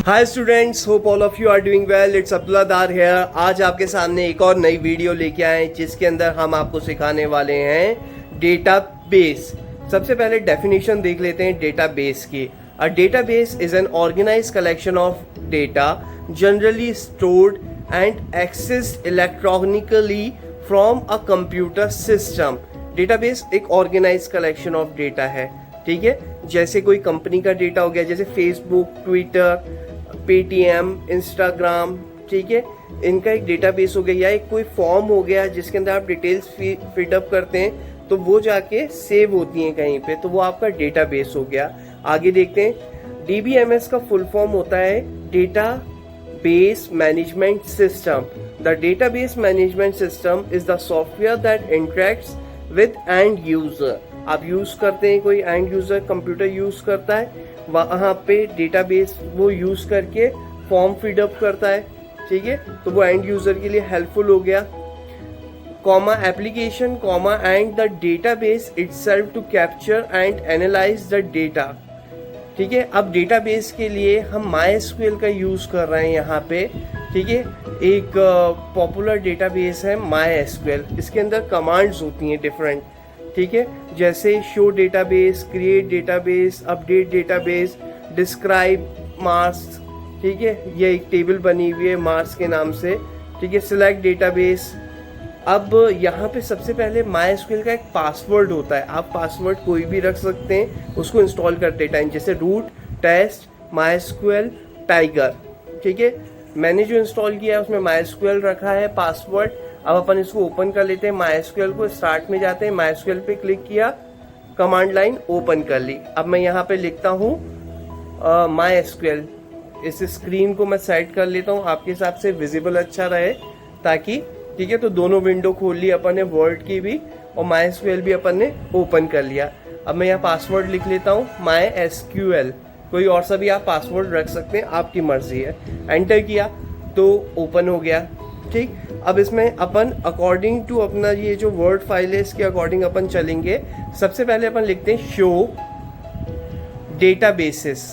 Hi students, hope all of you are doing well. It's Abdullah Dar here. आज आपके सामने एक और नई वीडियो लेके आए जिसके अंदर हम आपको सिखाने वाले हैं डेटाबेस। सबसे पहले डेफिनेशन देख लेते हैं डेटाबेस की। A database is an organised collection of data generally stored and accessed electronically from a computer system. Database एक ऑर्गेनाइज्ड कलेक्शन ऑफ डेटा है, ठीक है। जैसे कोई कंपनी का डेटा हो गया, जैसे फेसबुक, ट्विटर, पेटीएम, इंस्टाग्राम, ठीक है, इनका एक डेटाबेस हो गया। या एक कोई फॉर्म हो गया जिसके अंदर आप डिटेल्स फिटअप करते हैं तो वो जाके सेव होती हैं कहीं पे, तो वो आपका डेटाबेस हो गया। आगे देखते हैं, डीबीएमएस का फुल फॉर्म होता है data base management system. The database management system is the software that interacts with and user. आप यूज करते हैं, कोई एंड यूजर कंप्यूटर यूज करता है, वहां पे डेटाबेस वो यूज करके फॉर्म फीडअप करता है, ठीक है, तो वो एंड यूजर के लिए हेल्पफुल हो गया। Comma application comma and the database itself to capture and analyse the data, ठीक है। अब डेटाबेस के लिए हम MySQL का यूज कर रहे हैं यहाँ पे, ठीक है। एक पॉपुलर डेटाबेस है MySQL। इसके अंदर कमांड्स होती हैं डिफरेंट, ठीक है, जैसे show database, create database, update database, describe marks, ठीक है। ये एक टेबल बनी हुई है मार्क्स के नाम से, ठीक है। Select database. अब यहाँ पे सबसे पहले MySQL का एक पासवर्ड होता है। आप पासवर्ड कोई भी रख सकते हैं उसको इंस्टॉल करते टाइम, जैसे रूट टेस्ट MySQL टाइगर, ठीक है। मैंने जो इंस्टॉल किया है उसमें MySQL रखा है पासवर्ड। अब अपन इसको ओपन कर लेते हैं। MySQL को स्टार्ट में जाते हैं, MySQL पे क्लिक किया, कमांड लाइन ओपन कर ली। अब मैं यहाँ पे लिखता हूँ MySQL। इस स्क्रीन को मैं सेट कर लेता हूँ आपके हिसाब से विजिबल अच्छा रहे ताकि, ठीक है। तो दोनों विंडो खोल ली अपन ने, वर्ड की भी और MySQL भी अपन ने ओपन कर लिया। अब मैं यहाँ पासवर्ड लिख लेता हूँ MySQL। कोई और सा भी आप पासवर्ड रख सकते हैं, आपकी मर्जी है। एंटर किया तो ओपन हो गया, ठीक। अब इसमें अपन अकॉर्डिंग टू अपना ये जो वर्ड फाइल है इसके अकॉर्डिंग अपन चलेंगे। सबसे पहले अपन लिखते हैं शो डेटाबेसेस,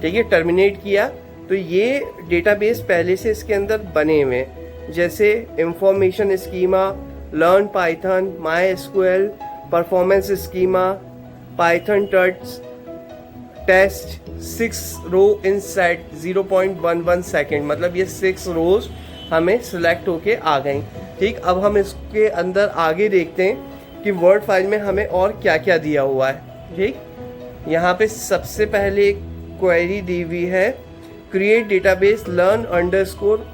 ठीक है। टर्मिनेट किया तो ये डेटाबेस पहले से इसके अंदर बने हुए हैं, जैसे information schema, learn Python, MySQL, performance schema, Python test 6 row in set 0.11 second, मतलब ये 6 रोज हमें सिलेक्ट होके आ गई, ठीक। अब हम इसके अंदर आगे देखते हैं कि वर्ड फाइल में हमें और क्या क्या दिया हुआ है, ठीक। यहाँ पे सबसे पहले एक क्वेरी दी हुई है, create database learn underscore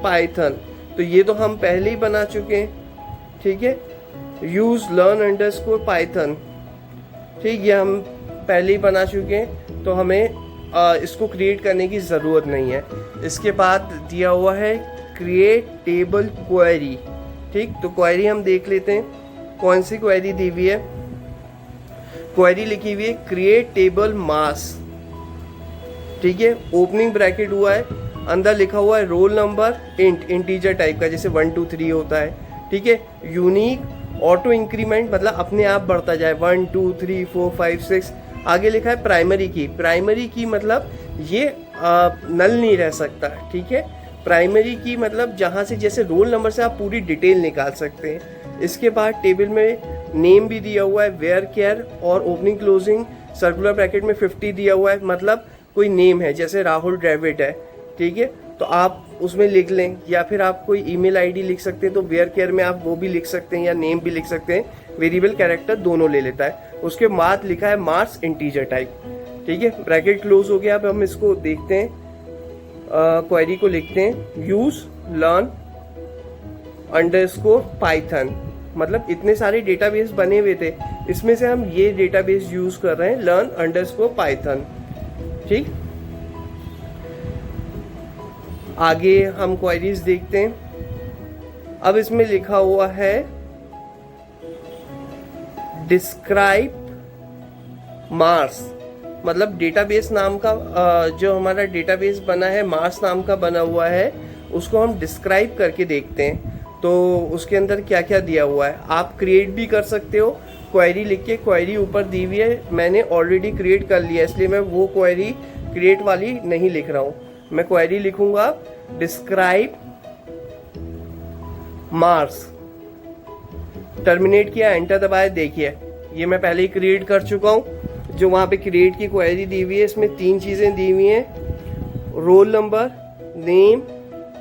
Python, तो ये तो हम पहले ही बना चुके हैं, ठीक है। यूज लर्न अंडरस्कोर पाइथन, ठीक, ये हम पहले ही बना चुके हैं तो हमें इसको क्रिएट करने की ज़रूरत नहीं है। इसके बाद दिया हुआ है क्रिएट टेबल क्वेरी, ठीक। तो क्वेरी हम देख लेते हैं कौन सी क्वेरी दी हुई है। क्वेरी लिखी हुई है क्रिएट टेबल मास, ठीक है। ओपनिंग ब्रैकेट हुआ है, अंदर लिखा हुआ है रोल नंबर इंटीजर टाइप का, जैसे 1 2 3 होता है, ठीक है। यूनिक ऑटो इंक्रीमेंट, मतलब अपने आप बढ़ता जाए 1 2 3 4 5 6। आगे लिखा है प्राइमरी की। प्राइमरी की मतलब ये नल नहीं रह सकता, ठीक है। प्राइमरी की मतलब जहाँ से, जैसे रोल नंबर से आप पूरी डिटेल निकाल सकते हैं। इसके बाद टेबल में नेम भी दिया हुआ है, वेयर केयर, और ओपनिंग क्लोजिंग सर्कुलर ब्रैकेट में 50 दिया हुआ है, मतलब कोई नेम है, जैसे राहुल द्रविड़ है, ठीक है, तो आप उसमें लिख लें। या फिर आप कोई ईमेल आईडी लिख सकते हैं, तो वेयर केयर में आप वो भी लिख सकते हैं या नेम भी लिख सकते हैं। वेरिएबल कैरेक्टर दोनों ले लेता है। उसके बाद लिखा है मार्क्स इंटीजर टाइप, ठीक है। ब्रैकेट क्लोज हो गया। अब हम इसको देखते हैं, क्वेरी को लिखते हैं यूज लर्न अंडरस्कोर पाइथन, मतलब इतने सारे डेटाबेस बने हुए थे, इसमें से हम ये डेटाबेस यूज कर रहे हैं लर्न अंडरस्कोर पाइथन, ठीक। आगे हम क्वेरीज देखते हैं। अब इसमें लिखा हुआ है डिस्क्राइब मार्क्स, मतलब डेटाबेस नाम का जो हमारा डेटाबेस बना है मार्क्स नाम का बना हुआ है, उसको हम डिस्क्राइब करके देखते हैं। तो उसके अंदर क्या क्या दिया हुआ है, आप क्रिएट भी कर सकते हो, क्वेरी लिख के, क्वेरी ऊपर दी हुई है, मैंने ऑलरेडी क्रिएट कर लिया, इसलिए मैं वो क्वेरी क्रिएट वाली नहीं लिख रहा हूं। मैं क्वेरी लिखूंगा डिस्क्राइब मार्क्स, टर्मिनेट किया, एंटर दबाया। देखिए ये मैं पहले ही क्रिएट कर चुका हूं। जो वहां पे क्रिएट की क्वेरी दी हुई है, इसमें 3 चीजें दी हुई हैं, roll number, name,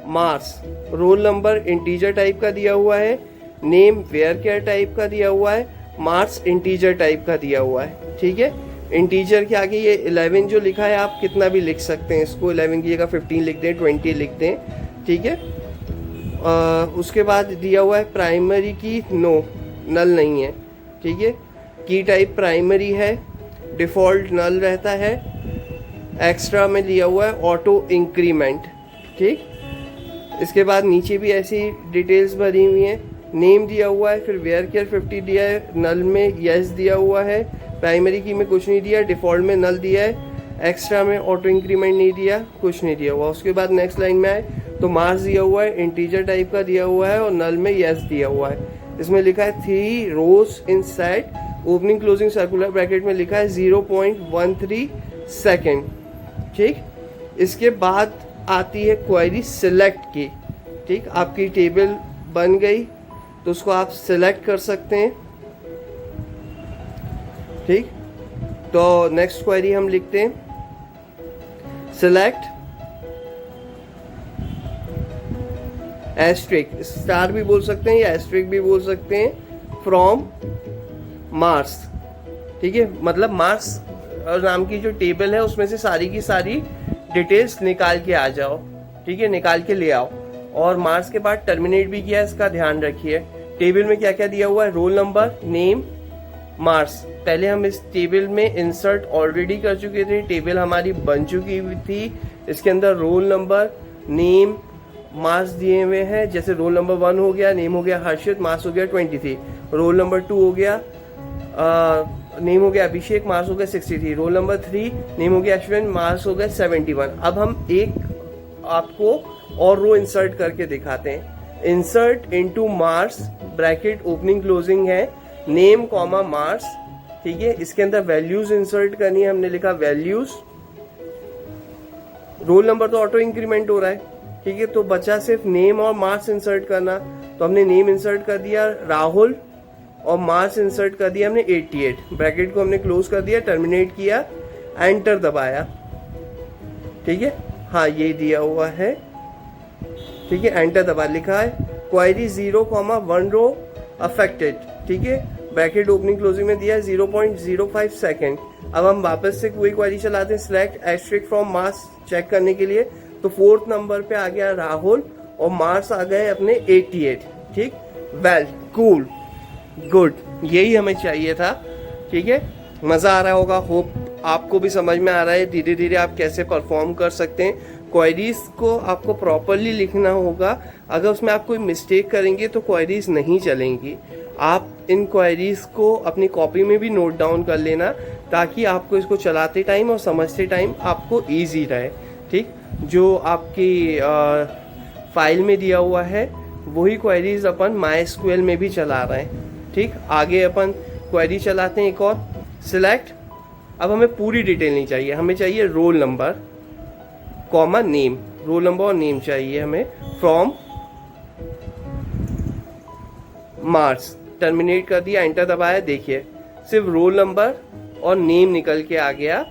marks. Roll number integer type का दिया हुआ है, नेम वेयर केयर टाइप का दिया हुआ है, मार्क्स इंटीजर टाइप का दिया हुआ है। ठीक है, इंटीजर के आगे ये 11 जो लिखा है, आप कितना भी लिख सकते हैं इसको, 11 की जगह 15 लिख दें, 20 लिख दें। ठीक है, उसके बाद दिया हुआ है प्राइमरी की, नो नल नहीं है। ठीक है, की टाइप प्राइमरी है, डिफॉल्ट नल रहता है। एक्स्ट्रा में दिया हुआ है ऑटो इंक्रीमेंट। ठीक, इसके बाद नीचे भी ऐसी डिटेल्स भरी हुई हैं। नेम दिया हुआ है, फिर वेयर केयर 50 दिया है, नल में यस दिया हुआ है, प्राइमरी की में कुछ नहीं दिया, डिफॉल्ट में नल दिया है, एक्स्ट्रा में ऑटो इंक्रीमेंट नहीं दिया, कुछ नहीं दिया हुआ। उसके बाद नेक्स्ट लाइन में आए तो मार्क्स दिया हुआ है, इंटीजर टाइप का दिया हुआ है और नल में यस दिया हुआ है। इसमें लिखा है 3 rows in set, opening closing circular bracket में लिखा है 0.13 सेकेंड। ठीक, इसके बाद आती है क्वेरी सिलेक्ट की। ठीक, आपकी टेबल बन गई तो उसको आप सिलेक्ट कर सकते हैं। ठीक, तो नेक्स्ट क्वेरी हम लिखते हैं सिलेक्ट एस्ट्रिक, स्टार भी बोल सकते हैं या एस्ट्रिक भी बोल सकते हैं, फ्रॉम मार्क्स। ठीक है, मतलब मार्क्स और नाम की जो टेबल है उसमें से सारी की सारी डिटेल्स निकाल के आ जाओ। ठीक है, निकाल के ले आओ। और मार्क्स के बाद टर्मिनेट भी किया, इसका ध्यान रखिए। टेबल में क्या क्या दिया हुआ है, रोल नंबर, नेम, मार्क्स। पहले हम इस टेबल में इंसर्ट ऑलरेडी कर चुके थे, टेबल हमारी बन चुकी हुई थी। इसके अंदर रोल नंबर, नेम, मार्क्स दिए हुए हैं। जैसे रोल नंबर 1 हो गया, नेम हो गया हर्षित, मार्क्स हो गया 23। रोल नंबर 2 हो गया, नेम हो गया अभिषेक, मार्क्स हो गया 63। रोल नंबर 3, नेम हो गया अश्विन, मार्क्स हो गया 71। अब हम एक आपको और रो इंसर्ट करके दिखाते हैं। Insert into marks, bracket opening closing है, नेम कॉमा मार्क्स। ठीक है, इसके अंदर वैल्यूज इंसर्ट करनी है, हमने लिखा वैल्यूज। रोल नंबर तो ऑटो इंक्रीमेंट हो रहा है। ठीक है, तो बचा सिर्फ नेम और मार्क्स इंसर्ट करना। तो हमने नेम इंसर्ट कर दिया राहुल और मार्क्स इंसर्ट कर दिया हमने 88। ब्रैकेट को हमने क्लोज कर दिया, टर्मिनेट किया, एंटर दबाया। ठीक है, हाँ ये दिया हुआ है। ठीक है, एंटर दबा, लिखा है क्वेरी 0,1 रो अफेक्टेड। ठीक है, ब्रैकेट ओपनिंग क्लोजिंग में दिया है 0.05 सेकेंड। अब हम वापस से कोई क्वेरी चलाते हैं, select asterisk from marks check करने के लिए। तो 4th नंबर पे आ गया राहुल और मार्क्स आ गए अपने 88। ठीक, वेल, कूल, गुड, यही हमें चाहिए था। ठीक है, मजा आ रहा होगा, होप आपको भी समझ में आ रहा है धीरे धीरे आप कैसे परफॉर्म कर सकते हैं। क्वेरीज को आपको प्रॉपरली लिखना होगा, अगर उसमें आप कोई मिस्टेक करेंगे तो क्वेरीज नहीं चलेंगी। आप इन क्वेरीज को अपनी कॉपी में भी नोट डाउन कर लेना, ताकि आपको इसको चलाते टाइम और समझते टाइम आपको ईजी रहे। ठीक, जो आपकी फाइल में दिया हुआ है वही क्वेरीज अपन MySQL में भी चला रहे हैं। ठीक, आगे अपन क्वेरी चलाते हैं एक और, सिलेक्ट। अब हमें पूरी डिटेल नहीं चाहिए, हमें चाहिए roll number comma name, roll number और नेम चाहिए हमें, फ्रॉम मार्क्स। टर्मिनेट कर दिया, एंटर दबाया। देखिए सिर्फ रोल नंबर और नेम निकल के आ गया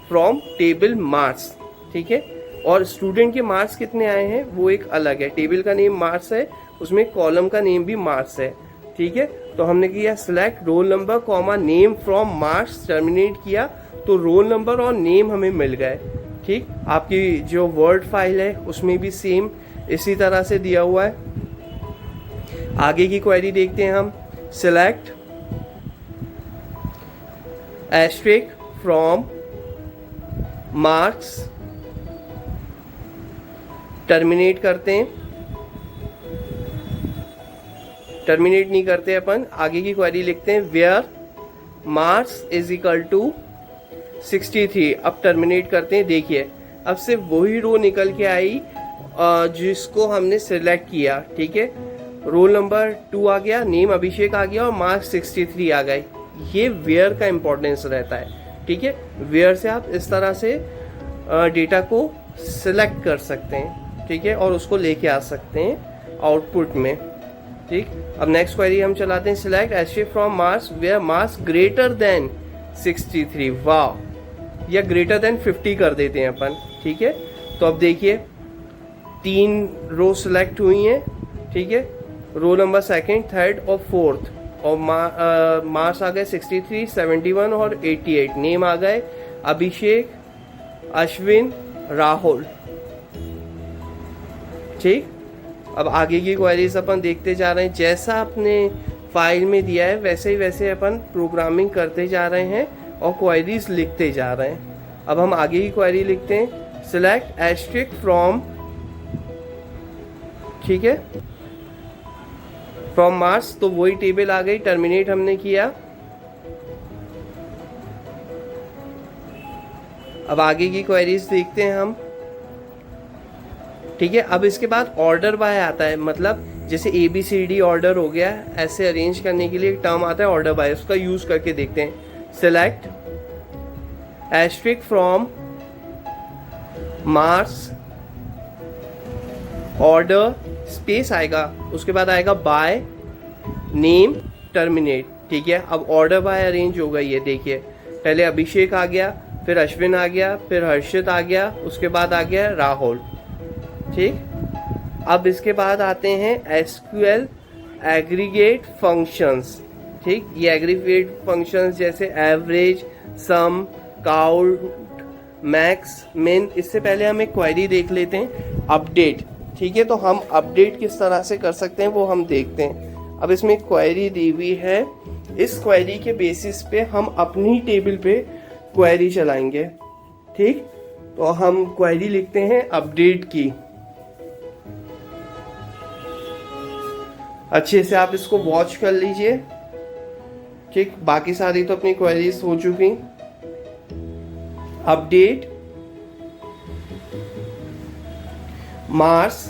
फ्रॉम टेबल मार्क्स। ठीक है, और स्टूडेंट के मार्क्स कितने आए हैं वो एक अलग है। टेबल का नेम मार्क्स है, उसमें कॉलम का नेम भी मार्क्स है। ठीक है, तो हमने किया select roll number comma name from marks, terminate किया तो रोल नंबर और नेम हमें मिल गए। ठीक, आपकी जो वर्ड फाइल है उसमें भी सेम इसी तरह से दिया हुआ है। आगे की क्वेरी देखते हैं हम, select asterisk from marks, terminate करते हैं। टर्मिनेट नहीं करते अपन, आगे की क्वेरी लिखते हैं, where marks is equal to 63। अब टर्मिनेट करते हैं। देखिए अब सिर्फ वही रो निकल के आई जिसको हमने सिलेक्ट किया। ठीक है, रोल नंबर 2 आ गया, नेम अभिषेक आ गया और मार्क्स 63 आ गए। ये वेयर का इंपॉर्टेंस रहता है, ठीक है। वेयर से आप इस तरह से डेटा को सिलेक्ट कर सकते हैं, ठीक है, और उसको लेके आ सकते हैं आउटपुट में, ठीक। अब नेक्स्ट क्वेरी हम चलाते हैं, select asterisk from marks where marks greater than 63, वाह, या ग्रेटर देन 50 कर देते हैं अपन, ठीक है। तो अब देखिए 3 रो सिलेक्ट हुई हैं, ठीक है, रो नंबर 2nd, 3rd और 4th, और मार्क्स आ गए 63, 71 और 88, नेम आ गए अभिषेक, अश्विन, राहुल, ठीक। अब आगे की क्वेरीज अपन देखते जा रहे हैं, जैसा अपने फाइल में दिया है वैसे अपन प्रोग्रामिंग करते जा रहे हैं और क्वेरीज लिखते जा रहे हैं। अब हम आगे की क्वेरी लिखते हैं, सिलेक्ट एस्ट्रिक फ्रॉम, ठीक है, फ्रॉम मार्क्स, तो वही टेबल आ गई, टर्मिनेट हमने किया। अब आगे की क्वेरीज देखते हैं हम, ठीक है। अब इसके बाद ऑर्डर बाय आता है, मतलब जैसे ABCD ऑर्डर हो गया, ऐसे अरेंज करने के लिए एक टर्म आता है ऑर्डर बाय, उसका यूज करके देखते हैं। Select asterisk from marks, order, space आएगा, उसके बाद आएगा बाय, नेम, टर्मिनेट, ठीक है। अब ऑर्डर बाय अरेंज हो गई है, देखिए पहले अभिषेक आ गया, फिर अश्विन आ गया, फिर हर्षित आ गया, उसके बाद आ गया राहुल, ठीक। अब इसके बाद आते हैं SQL एग्रीगेट फंक्शंस, ठीक। ये एग्रीगेट फंक्शंस जैसे एवरेज, सम, काउंट, मैक्स, मिन। इससे पहले हम एक क्वेरी देख लेते हैं, अपडेट, ठीक है। तो हम अपडेट किस तरह से कर सकते हैं वो हम देखते हैं। अब इसमें एक क्वेरी दी हुई है, इस क्वेरी के बेसिस पे हम अपनी टेबल पे क्वेरी चलाएंगे, ठीक। तो हम क्वेरी लिखते हैं अपडेट की, अच्छे से आप इसको वॉच कर लीजिए, ठीक। बाकी सारी तो अपनी क्वेरीज हो चुकी। अपडेट मार्क्स,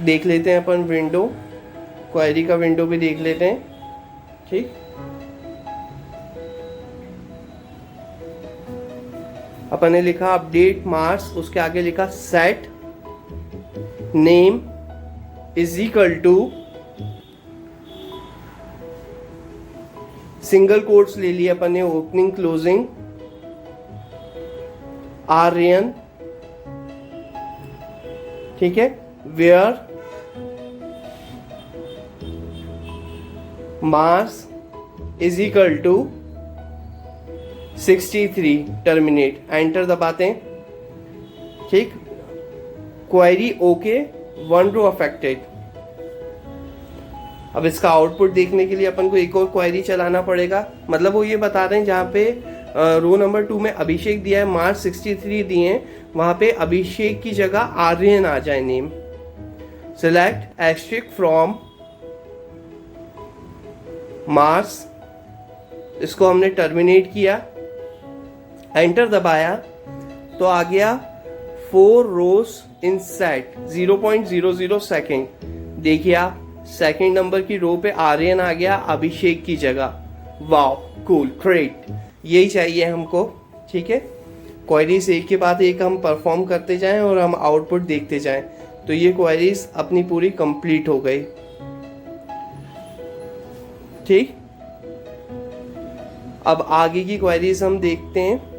देख लेते हैं अपन विंडो, क्वेरी का विंडो भी देख लेते हैं, ठीक। अपन ने लिखा अपडेट मार्क्स, उसके आगे लिखा set name is equal to, single quotes ले लिया अपन ने, ओपनिंग क्लोजिंग, आर्यन, ठीक है, where marks is equal to 63, terminate, enter दबाते हैं, ठीक। Query okay, 1 row affected. अब इसका आउटपुट देखने के लिए अपन को एक और क्वेरी चलाना पड़ेगा, मतलब वो ये बता रहे हैं जहाँ पे रो नंबर 2 में अभिषेक दिया है, मार्क्स 63 दिए हैं, वहां पे अभिषेक की जगह आर्यन आ जाए name. Select asterisk from marks, इसको हमने टर्मिनेट किया, एंटर दबाया, तो आ गया 4 रोज इन सेट 0.00 सेकेंड। देखिए आप, सेकेंड नंबर की रो पे आर्यन आ गया अभिषेक की जगह, वाओ, कूल, ग्रेट, यही चाहिए हमको, ठीक है। क्वेरीज एक के बाद एक हम परफॉर्म करते जाएं और हम आउटपुट देखते जाएं, तो ये क्वेरीज अपनी पूरी कंप्लीट हो गई, ठीक। अब आगे की क्वेरीज हम देखते हैं।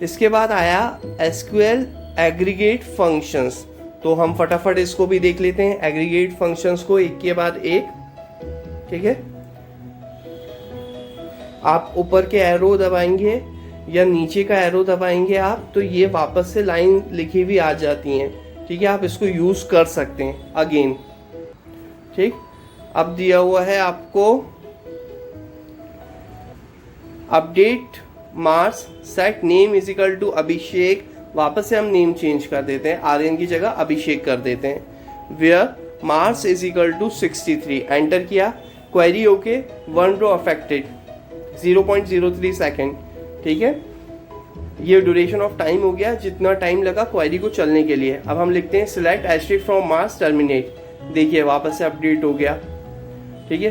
इसके बाद आया SQL एग्रीगेट फंक्शंस, तो हम फटाफट इसको भी देख लेते हैं, एग्रीगेट फंक्शंस को एक के बाद एक, ठीक है। आप ऊपर के एरो दबाएंगे या नीचे का एरो दबाएंगे आप, तो ये वापस से लाइन लिखी हुई आ जाती हैं, ठीक है। आप इसको यूज कर सकते हैं अगेन, ठीक। अब दिया हुआ है आपको update marks set name is equal to Abhishek, वापस से हम नेम चेंज कर देते हैं, आर्यन की जगह अभिषेक कर देते हैं। Where marks is equal to 63, enter किया, query okay, 1 row affected, 0.03 second, ठीक है। ये ड्यूरेशन ऑफ टाइम हो गया, जितना टाइम लगा क्वेरी को चलने के लिए। अब हम लिखते हैं select asterisk from marks, terminate, देखिए वापस से अपडेट हो गया। ठीक है,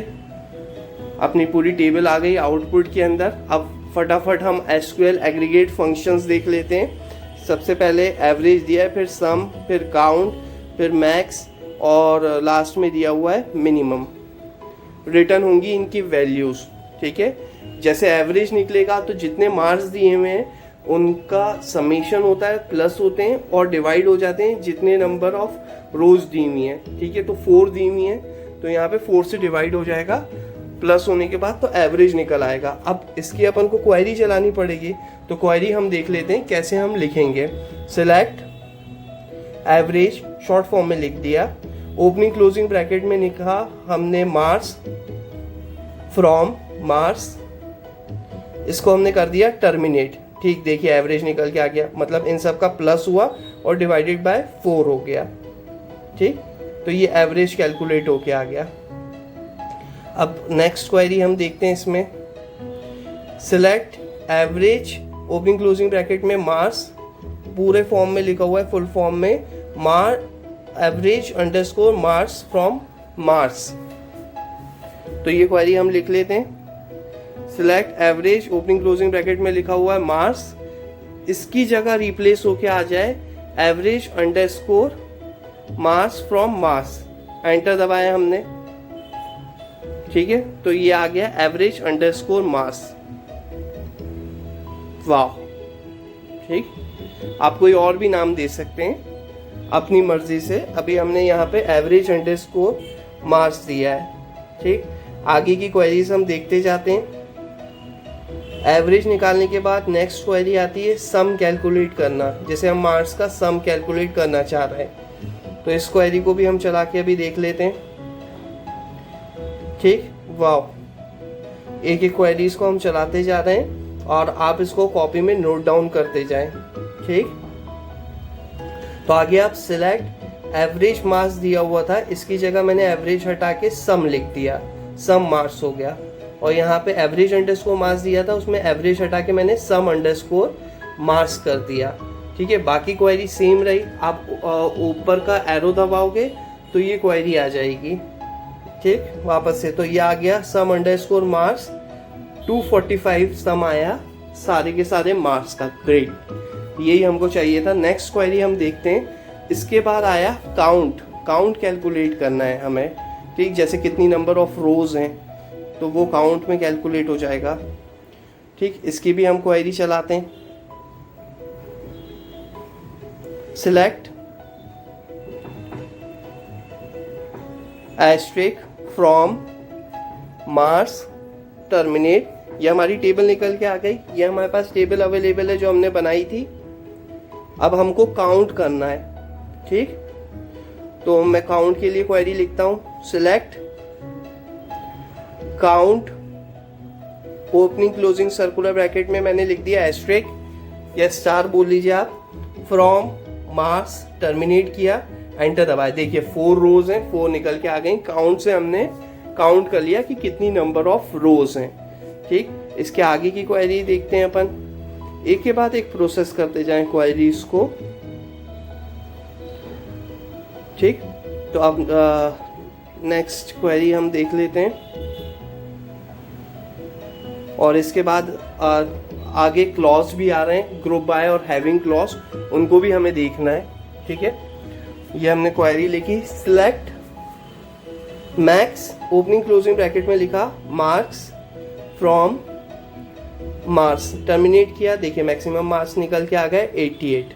अपनी पूरी टेबल आ गई आउटपुट के अंदर। अब फटाफट हम एसक्यूएल एग्रीगेट फंक्शंस देख लेते हैं। सबसे पहले एवरेज दिया है, फिर सम, फिर काउंट, फिर मैक्स और लास्ट में दिया हुआ है मिनिमम। रिटर्न होंगी इनकी वैल्यूज़। ठीक है, जैसे एवरेज निकलेगा तो जितने मार्क्स दिए हुए हैं उनका समेशन होता है, प्लस होते हैं और डिवाइड हो जाते हैं जितने नंबर ऑफ रोज दी हुई हैं। ठीक है, तो 4 दी हुई हैं तो यहाँ पे 4 से डिवाइड हो जाएगा, प्लस होने के बाद तो एवरेज निकल आएगा। अब इसकी अपन को क्वेरी चलानी पड़ेगी, तो क्वेरी हम देख लेते हैं कैसे हम लिखेंगे। सिलेक्ट एवरेज शॉर्ट फॉर्म में लिख दिया, ओपनिंग क्लोजिंग ब्रैकेट में लिखा हमने मार्क्स फ्रॉम मार्क्स, इसको हमने कर दिया टर्मिनेट। ठीक, देखिए एवरेज निकल के आ गया, मतलब इन सब का प्लस हुआ और डिवाइडेड बाय 4 हो गया। ठीक, तो ये एवरेज कैलकुलेट होके आ गया। अब नेक्स्ट क्वेरी हम देखते हैं इसमें। Select average opening closing bracket में मार्क्स, पूरे फॉर्म में लिखा हुआ है फुल फॉर्म में, average underscore marks from marks. तो ये क्वेरी हम लिख लेते हैं। Select average opening closing bracket में लिखा हुआ है मार्क्स, इसकी जगह रिप्लेस होके आ जाए average underscore marks from marks. Enter दबाया हमने। ठीक है, तो ये आ गया एवरेज अंडरस्कोर मार्क्स। वाह, ठीक, आप कोई और भी नाम दे सकते हैं अपनी मर्जी से। अभी हमने यहाँ पे एवरेज अंडरस्कोर मार्क्स दिया है। ठीक, आगे की क्वेरीज हम देखते जाते हैं। एवरेज निकालने के बाद नेक्स्ट क्वेरी आती है सम कैलकुलेट करना। जैसे हम मार्क्स का सम कैलकुलेट करना चाह रहे हैं, तो इस क्वेरी को भी हम चला के अभी देख लेते हैं। ठीक, वाह, एक एक क्वेरीज को हम चलाते जा रहे हैं और आप इसको कॉपी में नोट डाउन करते जाएं। ठीक, तो आगे आप सिलेक्ट एवरेज मार्क्स दिया हुआ था, इसकी जगह मैंने एवरेज हटा के सम लिख दिया, सम मार्क्स हो गया। और यहाँ पे एवरेज अंडरस्कोर मार्क्स दिया था, उसमें एवरेज हटा के मैंने सम अंडरस्कोर मार्क्स कर दिया। ठीक है, बाकी क्वेरी सेम रही। आप ऊपर का एरो दबाओगे तो ये क्वेरी आ जाएगी। ठीक, वापस से तो ये आ गया सम अंडरस्कोर मार्क्स 245 सम आया सारे के सारे मार्क्स का। ग्रेट, यही हमको चाहिए था। नेक्स्ट क्वेरी हम देखते हैं। इसके बाद आया काउंट, काउंट कैलकुलेट करना है हमें। ठीक, जैसे कितनी नंबर ऑफ रोज हैं तो वो काउंट में कैलकुलेट हो जाएगा। ठीक, इसकी भी हम क्वेरी चलाते हैं। Select asterisk from marks terminate, ये हमारी टेबल निकल के आ गई। ये हमारे पास टेबल अवेलेबल है जो हमने बनाई थी। अब हमको काउंट करना है। ठीक, तो मैं काउंट के लिए क्वेरी लिखता हूं। Select count opening closing circular bracket में मैंने लिख दिया एस्ट्रिक या स्टार बोल लीजिए आप, फ्रॉम मार्क्स टर्मिनेट किया, एंटर दबाए। देखिए 4 रोज हैं, 4 निकल के आ गई। काउंट से हमने काउंट कर लिया कि कितनी नंबर ऑफ रोज हैं। ठीक, इसके आगे की क्वेरी देखते हैं अपन, एक के बाद एक प्रोसेस करते जाएं क्वेरीज को। ठीक, तो अब नेक्स्ट क्वेरी हम देख लेते हैं और इसके बाद आगे क्लॉज भी आ रहे हैं, ग्रुप बाय और हैविंग क्लॉज, उनको भी हमें देखना है। ठीक है, ये हमने क्वेरी लिखी। Select max opening closing bracket में लिखा मार्क्स फ्रॉम मार्क्स, टर्मिनेट किया। देखिए मैक्सिमम मार्क्स निकल के आ गए 88।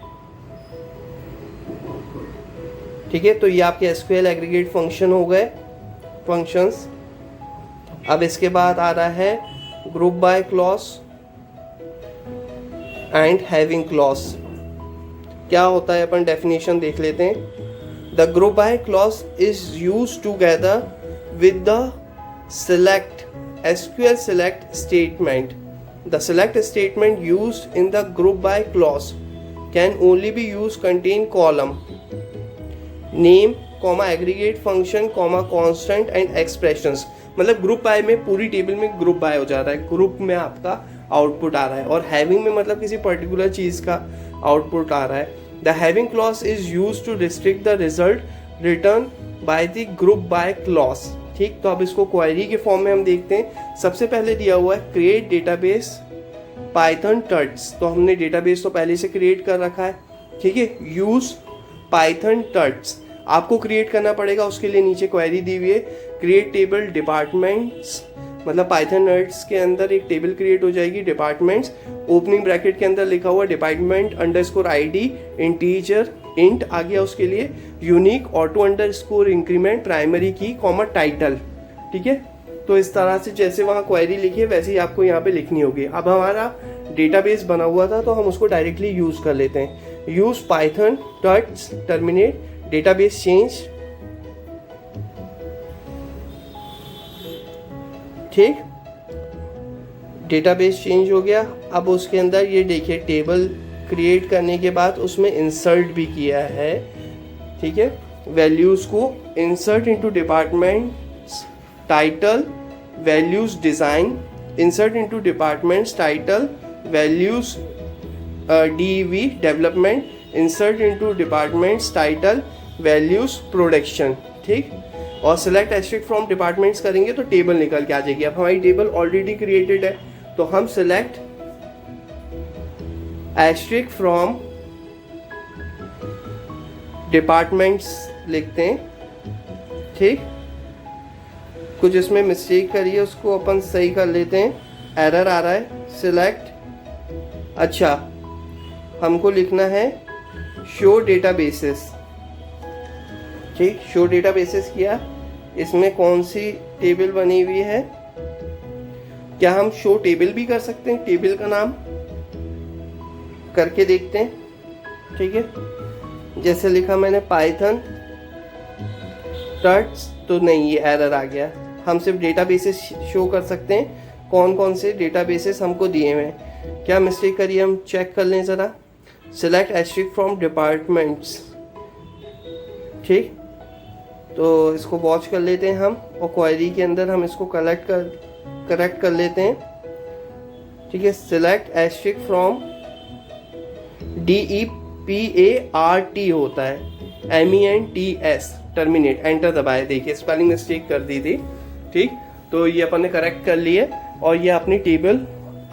ठीक है, तो ये आपके एसक्यूएल एग्रीगेट फंक्शन हो गए, फंक्शंस। अब इसके बाद आ रहा है group by clause and having clause. क्या होता है अपन डेफिनेशन देख लेते हैं। The group by clause is used together with the select SQL select statement. The select statement used in the group by clause can only be used contain column name, aggregate function, constant and expressions. मतलब group by में पूरी table में group by हो जा रहा है, group में आपका आउटपुट आ रहा है। और हैविंग में मतलब किसी पर्टिकुलर चीज का आउटपुट आ रहा है। The having clause is used to restrict the result return by the group by clause. ठीक, तो अब इसको क्वेरी के फॉर्म में हम देखते हैं। सबसे पहले दिया हुआ है क्रिएट डेटाबेस पाइथन टर्ट्स, तो हमने डेटाबेस तो पहले से क्रिएट कर रखा है। ठीक है, यूज पाइथन टर्ट्स आपको क्रिएट करना पड़ेगा, उसके लिए नीचे क्वेरी दी हुई है क्रिएट टेबल डिपार्टमेंट्स, मतलब पाइथन टर्ट्स के अंदर एक टेबल क्रिएट हो जाएगी डिपार्टमेंट्स, ओपनिंग ब्रैकेट के अंदर लिखा हुआ department underscore ID integer int आ गया, उसके लिए unique auto underscore increment primary key comma title. ठीक है, तो इस तरह से जैसे वहाँ क्वेरी लिखी है वैसे ही आपको यहाँ पे लिखनी होगी। अब हमारा डेटाबेस बना हुआ था तो हम उसको डायरेक्टली यूज कर लेते हैं। Use python tuts terminate database change. ठीक, डेटाबेस चेंज हो गया। अब उसके अंदर ये देखिए टेबल क्रिएट करने के बाद उसमें इंसर्ट भी किया है। ठीक है, वैल्यूज को insert into departments title values design, insert into departments title values DV development, insert into departments title values production. ठीक, और सिलेक्ट एस्ट्रिक्ट फ्रॉम डिपार्टमेंट्स करेंगे तो टेबल निकल के आ जाएगी। अब हमारी टेबल ऑलरेडी क्रिएटेड है तो हम सिलेक्ट एस्ट्रिक्ट फ्रॉम डिपार्टमेंट्स लिखते हैं। ठीक, कुछ इसमें मिस्टेक करिए उसको अपन सही कर लेते हैं, एरर आ रहा है। सिलेक्ट, अच्छा हमको लिखना है शो डेटाबेसेस। ठीक, शो डेटाबेसेस किया, इसमें कौन सी टेबल बनी हुई है, क्या हम शो टेबल भी कर सकते हैं, टेबल का नाम करके देखते हैं। ठीक है, जैसे लिखा मैंने पाइथन टर्ट्स, तो नहीं ये एरर आ गया। हम सिर्फ डेटाबेसेस शो कर सकते हैं, कौन कौन से डेटाबेसेस हमको दिए हुए हैं। क्या मिस्टेक करिए हम चेक कर लें ज़रा। Select asterisk from departments. ठीक, तो इसको वॉच कर लेते हैं हम और क्वेरी के अंदर हम इसको करेक्ट कर लेते हैं। ठीक है, सिलेक्ट एस्ट्रिक्ट फ्रॉम DEPART होता है MENTS टर्मिनेट, एंटर दबाए। देखिए स्पेलिंग मिस्टेक कर दी थी। ठीक, तो ये अपन ने करेक्ट कर लिए और ये अपनी टेबल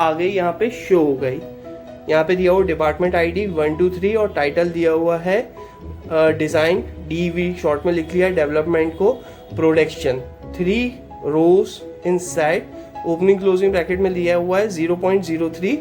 आ गई, यहाँ पे शो हो गई। यहाँ पे दिया हुआ डिपार्टमेंट ID 1 2 3 और टाइटल दिया हुआ है डिज़ाइन, DV शॉर्ट में लिख लिया, डेवलपमेंट को प्रोडक्शन। 3 रोज इन साइड, ओपनिंग क्लोजिंग ब्रैकेट में दिया हुआ है 0.03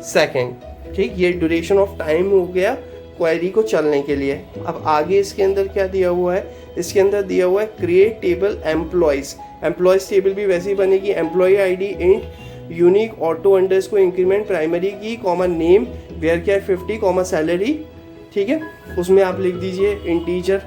सेकेंड। ठीक, ये ड्यूरेशन ऑफ टाइम हो गया क्वेरी को चलने के लिए। अब आगे इसके अंदर क्या दिया हुआ है, इसके अंदर दिया हुआ है create table employees. Employees table भी वैसे ही बनेगी, employee ID int unique auto underscore increment primary key comma name varchar 50 comma salary. ठीक है, उसमें आप लिख दीजिए इंटीजर।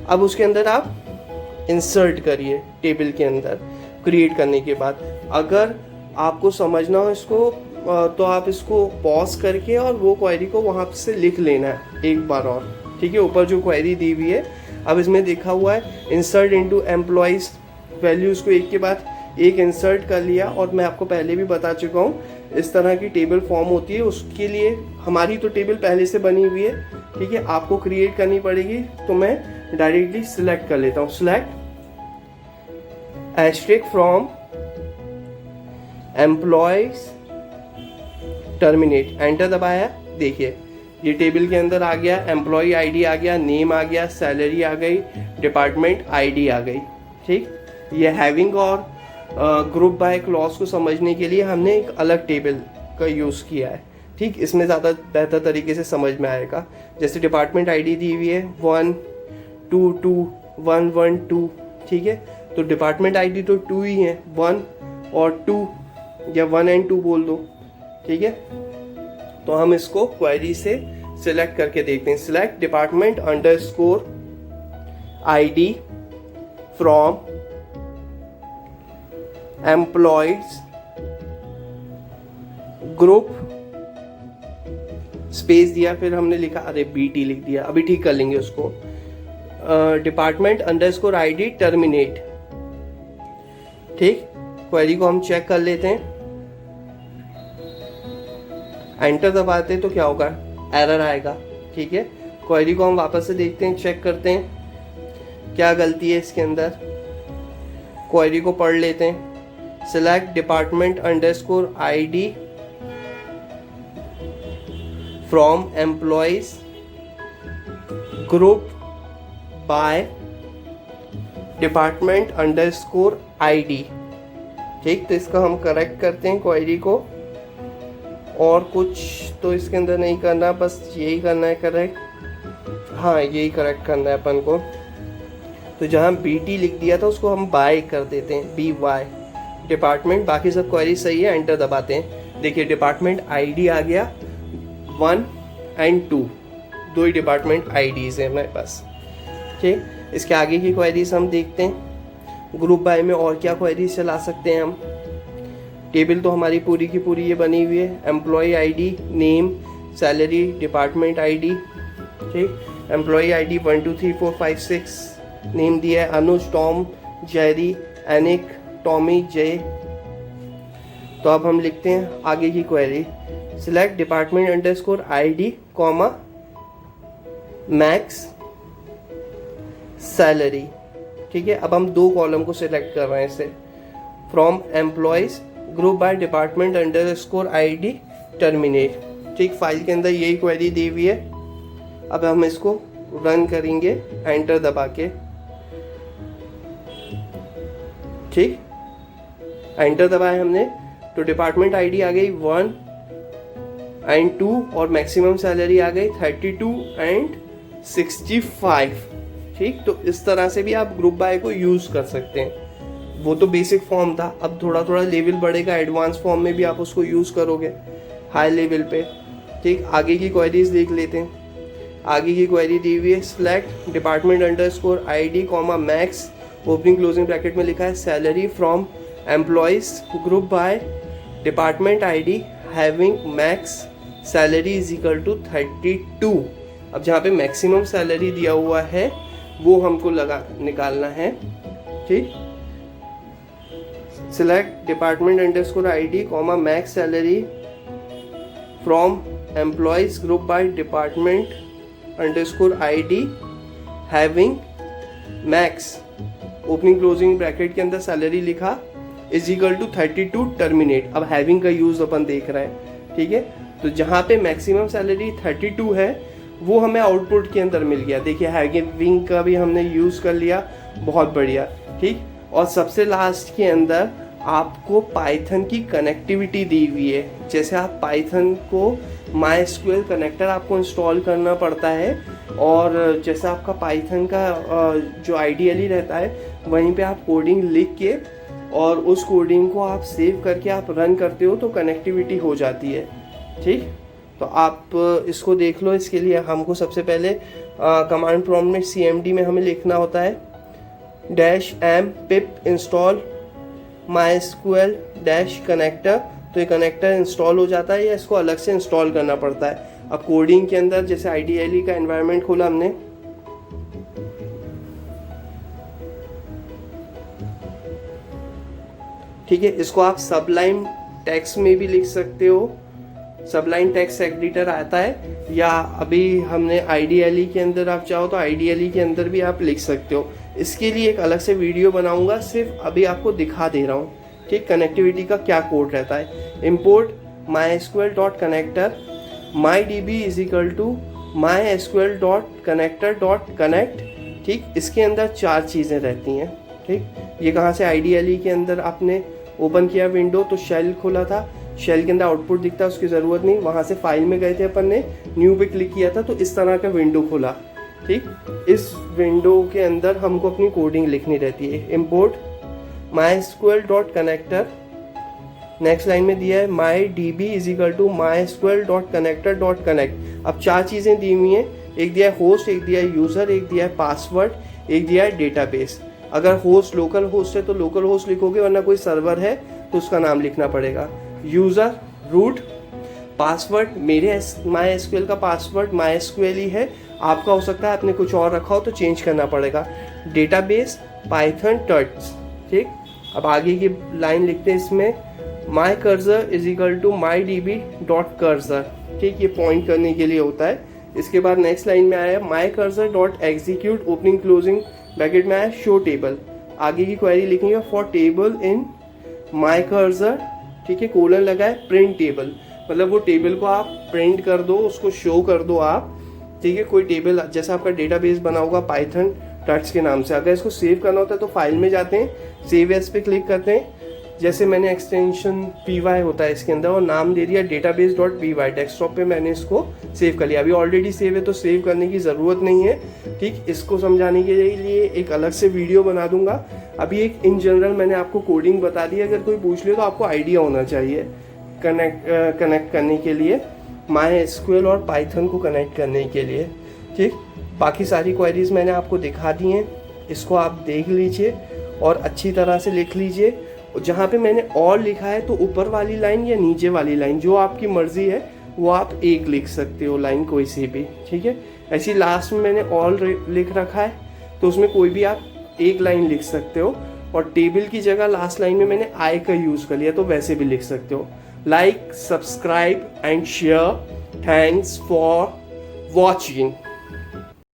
अब उसके अंदर आप इंसर्ट करिए टेबल के अंदर क्रिएट करने के बाद। अगर आपको समझना हो इसको तो आप इसको पॉज करके और वो क्वेरी को वहाँ से लिख लेना है एक बार और। ठीक है, ऊपर जो क्वेरी दी हुई है, अब इसमें देखा हुआ है इंसर्ट इनटू एम्प्लॉयज, वैल्यूज़ को एक के बाद एक इंसर्ट कर लिया। और मैं आपको पहले भी बता चुका हूँ इस तरह की टेबल फॉर्म होती है, उसके लिए हमारी तो टेबल पहले से बनी हुई है। ठीक है, आपको क्रिएट करनी पड़ेगी, तो मैं डायरेक्टली सिलेक्ट कर लेता हूँ। Select asterisk from employees terminate, enter दबाया। देखिए ये टेबल के अंदर आ गया, एम्प्लॉय ID आ गया, नेम आ गया, सैलरी आ गई, डिपार्टमेंट ID आ गई। ठीक, ये हैविंग और ग्रुप बाय क्लॉज को समझने के लिए हमने एक अलग टेबल का यूज़ किया है। ठीक, इसमें ज़्यादा बेहतर तरीके से समझ में आएगा। जैसे डिपार्टमेंट ID दी हुई है 1 2 2 1 1 2। ठीक है, तो डिपार्टमेंट ID तो 2 ही है, 1 और 2 या 1 एंड 2 बोल दो। ठीक है, तो हम इसको क्वेरी से सिलेक्ट करके देखते हैं। Select department underscore ID from employees group space दिया, फिर हमने लिखा, अरे BT लिख दिया, अभी ठीक कर लेंगे उसको। Department underscore ID terminate. ठीक, क्वेरी को हम चेक कर लेते हैं, एंटर दबाते हैं तो क्या होगा, एरर आएगा। ठीक है, क्वेरी को हम वापस से देखते हैं, चेक करते हैं। क्या गलती है इसके अंदर, क्वेरी को पढ़ लेते हैं। Select department underscore ID from employees group by department underscore ID। ठीक, तो इसका हम करेक्ट करते हैं क्वेरी को, और कुछ तो इसके अंदर नहीं करना, बस यही करना है करेक्ट। हाँ, यही करेक्ट करना है अपन को। तो जहाँ BT लिख दिया था उसको हम बाय कर देते हैं, BY डिपार्टमेंट। बाकी सब क्वेरी सही है, एंटर दबाते हैं। देखिए डिपार्टमेंट ID आ गया, 1 और 2, दो ही डिपार्टमेंट IDs है हमारे पास। ठीक, इसके आगे की क्वेरीज हम देखते हैं। ग्रुप बाय में और क्या क्वेरीज चला सकते हैं हम। टेबल तो हमारी पूरी की पूरी ये बनी हुई है। Employee ID, name, salary, department ID। ठीक, एम्प्लॉय ID 1 2 3 4 5 6, नेम दिया है Anuj, Tom, Jerry, Anik, Tommy, Jay. तो अब हम लिखते हैं आगे की query. Select department underscore ID, max salary. ठीक है, अब हम दो कॉलम को सिलेक्ट कर रहे हैं इसे। From employees group by department underscore ID terminate. ठीक, फाइल के अंदर यही क्वेरी दी हुई है। अब हम इसको रन करेंगे एंटर दबा के। ठीक, एंटर दबाया हमने तो डिपार्टमेंट ID आ गई 1 और 2, और मैक्सिमम सैलरी आ गई 32 और 65। ठीक, तो इस तरह से भी आप ग्रुप बाय को यूज कर सकते हैं। वो तो बेसिक फॉर्म था, अब थोड़ा थोड़ा लेवल बढ़ेगा, एडवांस फॉर्म में भी आप उसको यूज करोगे हाई लेवल पे। ठीक, आगे की क्वेरीज देख लेते हैं। आगे की क्वेरी दी हुई है। Select department underscore ID, max, opening closing bracket में लिखा है salary from employees group by department ID having max salary is equal to 32। अब जहाँ पे मैक्सिमम सैलरी दिया हुआ है वो हमको निकालना है। ठीक, select department underscore ID, max salary from employees group by department underscore ID having max, opening closing bracket के अंदर सैलरी लिखा, इज इक्वल टू 32 टर्मिनेट। अब हैविंग का यूज अपन देख रहे हैं। ठीक है, तो जहाँ पे मैक्सिमम सैलरी 32 है वो हमें आउटपुट के अंदर मिल गया। देखिए हैविंग का भी हमने यूज कर लिया, बहुत बढ़िया। ठीक, और सबसे लास्ट के अंदर आपको पाइथन की कनेक्टिविटी दी हुई है। जैसे आप पाइथन को MySQL कनेक्टर आपको इंस्टॉल करना पड़ता है, और जैसा आपका पाइथन का जो आइडियली रहता है वहीं पे आप कोडिंग लिख के और उस कोडिंग को आप सेव करके आप रन करते हो तो कनेक्टिविटी हो जाती है। ठीक, तो आप इसको देख लो। इसके लिए हमको सबसे पहले कमांड प्रॉम्प्ट में CMD में हमें लिखना होता है -m pip install MySQL -connector। तो ये कनेक्टर इंस्टॉल हो जाता है या इसको अलग से इंस्टॉल करना पड़ता है। अब कोडिंग के अंदर जैसे IDLE का एनवायरनमेंट खोला हमने, ठीक है, इसको आप सबलाइन टेक्स्ट में भी लिख सकते हो। सबलाइन टेक्स्ट एडिटर आता है, या अभी हमने IDLE के अंदर आप चाहो तो IDLE के अंदर भी आप लिख सकते हो। इसके लिए एक अलग से वीडियो बनाऊंगा, सिर्फ अभी आपको दिखा दे रहा हूँ। ठीक, कनेक्टिविटी का क्या कोड रहता है। Import MySQL.connector mydb is equal to MySQL.connector.connect। ठीक, इसके अंदर 4 चीज़ें रहती हैं। ठीक, ये कहाँ से IDLE के अंदर आपने ओपन किया विंडो तो शेल खोला था, शेल के अंदर आउटपुट दिखता है, उसकी ज़रूरत नहीं। वहाँ से फाइल में गए थे अपन ने, न्यू पे क्लिक किया था तो इस तरह का विंडो खोला। ठीक, इस विंडो के अंदर हमको अपनी कोडिंग लिखनी रहती है। इम्पोर्ट MySQL.connector, नेक्स्ट लाइन में दिया है mydb is equal to MySQL.connector.connect। अब 4 चीज़ें दी हुई हैं, एक दिया है होस्ट, एक दिया है यूज़र, एक दिया है पासवर्ड, एक दिया है डेटाबेस। अगर होस्ट लोकल होस्ट है तो लोकल होस्ट लिखोगे, वरना कोई सर्वर है तो उसका नाम लिखना पड़ेगा। यूज़र रूट, पासवर्ड मेरे MySQL का पासवर्ड MySQL ही है, आपका हो सकता है आपने कुछ और रखा हो तो चेंज करना पड़ेगा। Database python tuts. ठीक, अब आगे की लाइन लिखते हैं इसमें my cursor is equal to mydb.cursor। ठीक, ये पॉइंट करने के लिए होता है। इसके बाद नेक्स्ट लाइन में आया my cursor dot execute opening closing bracket में आया शो टेबल, आगे की क्वेरी लिखेंगे for table in my cursor, ठीक है, कोलन लगा है, प्रिंट टेबल, मतलब वो टेबल को आप प्रिंट कर दो, उसको शो कर दो आप, ठीक है। कोई टेबल जैसा आपका डेटाबेस बना होगा पाइथन टट्स के नाम से, अगर इसको सेव करना होता है तो फाइल में जाते हैं, सेव एज पे क्लिक करते हैं, जैसे मैंने एक्सटेंशन py होता है इसके अंदर और नाम दे दिया database.py, डेस्कटॉप पे मैंने इसको सेव कर लिया। अभी ऑलरेडी सेव है तो सेव करने की ज़रूरत नहीं है, ठीक। इसको समझाने के लिए एक अलग से वीडियो बना दूंगा। अभी एक इन जनरल मैंने आपको कोडिंग बता दी, अगर कोई पूछ ले तो आपको आइडिया होना चाहिए कनेक्ट करने के लिए, MySQL और पाइथन को कनेक्ट करने के लिए, ठीक। बाकी सारी क्वेरीज मैंने आपको दिखा दी हैं, इसको आप देख लीजिए और अच्छी तरह से लिख लीजिए। जहाँ पे मैंने और लिखा है तो ऊपर वाली लाइन या नीचे वाली लाइन जो आपकी मर्जी है वो आप एक लिख सकते हो, लाइन कोई सी भी, ठीक है। ऐसी लास्ट में मैंने ऑल लिख रखा है तो उसमें कोई भी आप एक लाइन लिख सकते हो, और टेबल की जगह लास्ट लाइन में मैंने आई का यूज़ कर लिया तो वैसे भी लिख सकते हो। Like, subscribe and share, thanks for watching.